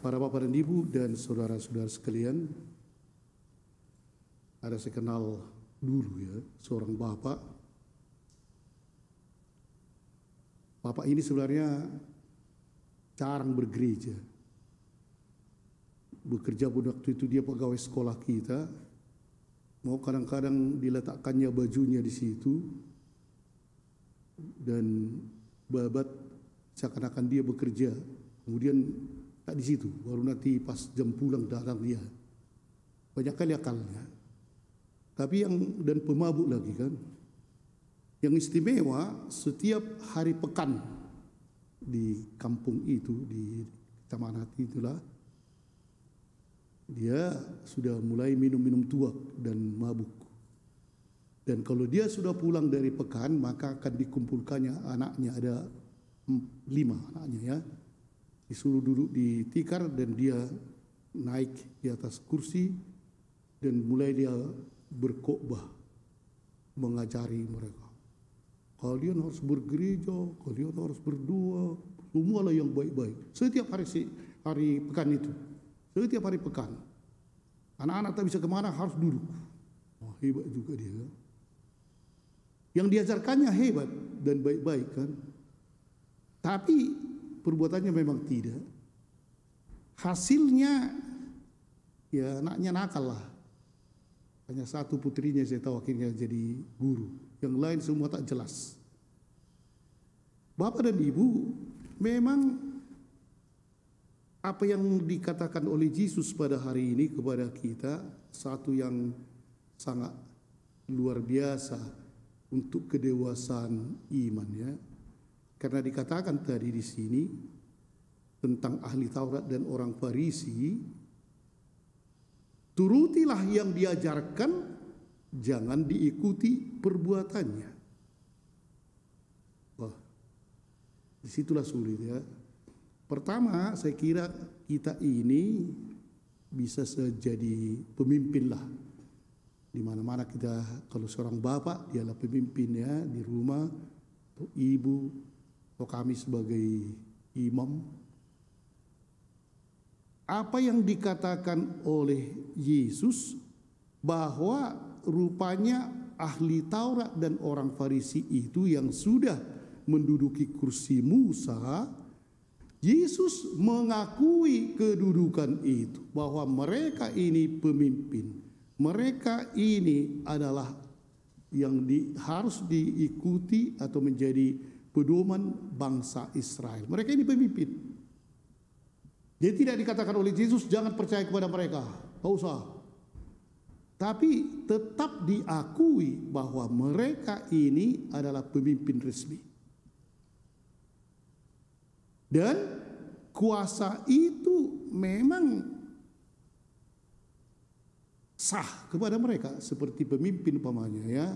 Para bapak dan ibu dan saudara-saudara sekalian, ada saya kenal dulu ya, seorang bapak. Bapak ini sebenarnya jarang bergereja. Bekerja pun waktu itu dia pegawai sekolah kita. Mau kadang-kadang diletakkannya bajunya di situ. Dan babat seakan-akan dia bekerja. Kemudian tak di situ, baru nanti pas jam pulang datang dia. Banyak kali akalnya. Tapi dan pemabuk lagi kan. Yang istimewa setiap hari pekan di kampung itu, di kecamatan itulah, dia sudah mulai minum-minum tuak dan mabuk. Dan kalau dia sudah pulang dari pekan, maka akan dikumpulkannya anaknya, ada 5 anaknya ya. Disuruh duduk di tikar dan dia naik di atas kursi dan mulai dia berkhotbah mengajari mereka. Kalian harus bergereja, kalian harus berdoa, semualah yang baik-baik. Setiap hari pekan itu, setiap hari pekan. Anak-anak tak bisa kemana, harus duduk. Oh, hebat juga dia. Yang diajarkannya hebat dan baik-baik kan. Tapi perbuatannya memang tidak. Hasilnya ya anaknya nakal lah. Hanya satu putrinya saya tahu akhirnya jadi guru. Yang lain semua tak jelas. Bapak dan ibu, memang apa yang dikatakan oleh Yesus pada hari ini kepada kita satu yang sangat luar biasa untuk kedewasaan iman ya. Karena dikatakan tadi di sini tentang ahli Taurat dan orang Farisi, turutilah yang diajarkan, jangan diikuti perbuatannya. Wah, disitulah sulit ya. Pertama, saya kira kita ini bisa jadi pemimpin lah. Di mana-mana kita, kalau seorang bapak, dialah pemimpin ya di rumah, atau ibu, atau kami sebagai imam. Apa yang dikatakan oleh Yesus bahwa rupanya ahli Taurat dan orang Farisi itu yang sudah menduduki kursi Musa, Yesus mengakui kedudukan itu, bahwa mereka ini pemimpin, mereka ini adalah yang harus diikuti atau menjadi pedoman bangsa Israel. Mereka ini pemimpin. Jadi tidak dikatakan oleh Yesus jangan percaya kepada mereka, tak usah. Tapi tetap diakui bahwa mereka ini adalah pemimpin resmi. Dan kuasa itu memang sah kepada mereka seperti pemimpin umpamanya ya.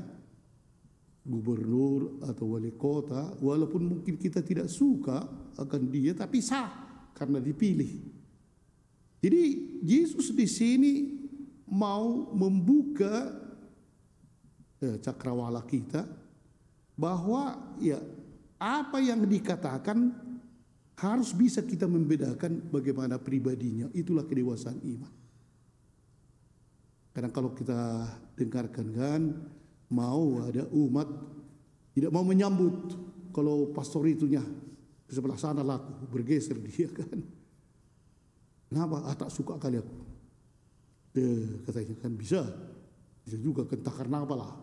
Gubernur atau wali kota, walaupun mungkin kita tidak suka akan dia, tapi sah karena dipilih. Jadi Yesus di sini mau membuka cakrawala kita bahwa ya apa yang dikatakan harus bisa kita membedakan bagaimana pribadinya. Itulah kedewasaan iman. Karena kalau kita dengarkan kan, mau ada umat tidak mau menyambut kalau pastor itunya ke sebelah sana laku, bergeser dia kan. Kenapa? Tak suka kali aku. Katanya kan bisa juga entah karena apalah.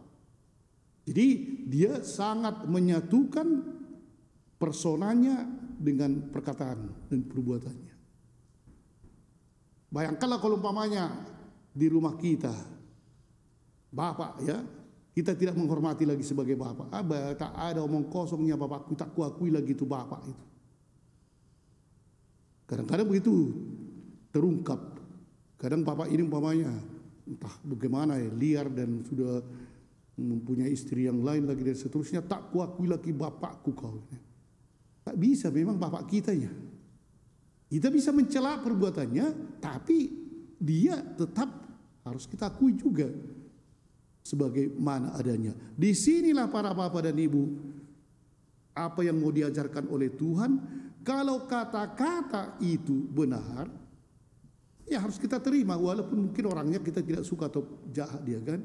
Jadi dia sangat menyatukan personanya dengan perkataan dan perbuatannya. Bayangkanlah kalau umpamanya di rumah kita, bapak ya, kita tidak menghormati lagi sebagai bapak. Tak ada omong kosongnya bapakku, tak kuakui lagi itu bapak itu. Kadang-kadang begitu terungkap. Kadang bapak ini umpamanya entah bagaimana ya, liar dan sudah mempunyai istri yang lain lagi dan seterusnya, tak kuakui lagi bapakku kau. Tak bisa memang bapak kita ya. Kita bisa mencela perbuatannya, tapi dia tetap harus kita akui juga sebagaimana adanya. Disinilah para bapak dan ibu, apa yang mau diajarkan oleh Tuhan, kalau kata-kata itu benar, Ya harus kita terima walaupun mungkin orangnya kita tidak suka atau jahat dia kan.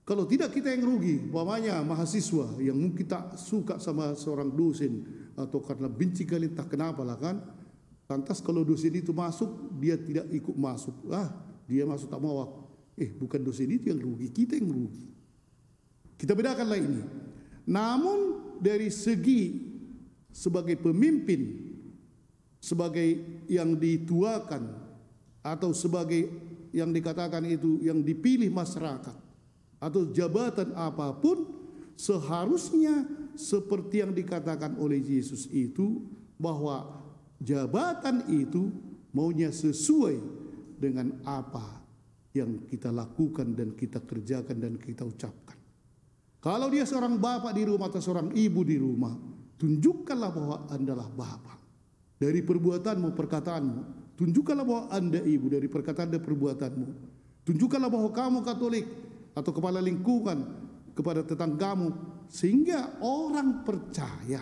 Kalau tidak kita yang rugi, umpamanya mahasiswa yang mungkin tak suka sama seorang dosen atau karena benci kali tak kenapa lah kan. Lantas kalau dosen itu masuk dia tidak ikut masuk, dia masuk tak mau. Bukan dosen itu yang rugi, kita yang rugi. Kita bedakanlah ini. Namun dari segi sebagai pemimpin, sebagai yang dituakan, atau sebagai yang dikatakan itu yang dipilih masyarakat atau jabatan apapun, seharusnya seperti yang dikatakan oleh Yesus itu, bahwa jabatan itu maunya sesuai dengan apa yang kita lakukan dan kita kerjakan dan kita ucapkan. Kalau dia seorang bapak di rumah atau seorang ibu di rumah, tunjukkanlah bahwa Andalah bapak dari perbuatanmu, perkataanmu. Tunjukkanlah bahwa Anda ibu dari perkataan dan perbuatanmu. Tunjukkanlah bahwa kamu Katolik atau kepala lingkungan kepada tetanggamu, sehingga orang percaya.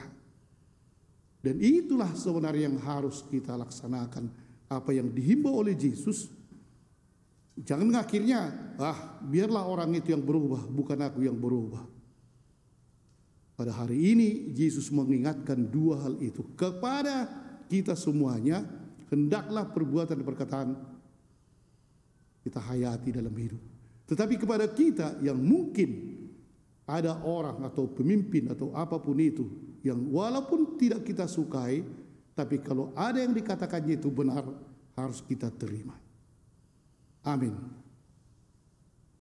Dan itulah sebenarnya yang harus kita laksanakan, apa yang dihimbau oleh Yesus. Jangan akhirnya, biarlah orang itu yang berubah, bukan aku yang berubah. Pada hari ini Yesus mengingatkan dua hal itu kepada kita semuanya. Hendaklah perbuatan dan perkataan kita hayati dalam hidup. Tetapi kepada kita yang mungkin ada orang atau pemimpin atau apapun itu yang walaupun tidak kita sukai, tapi kalau ada yang dikatakannya itu benar, harus kita terima. Amin.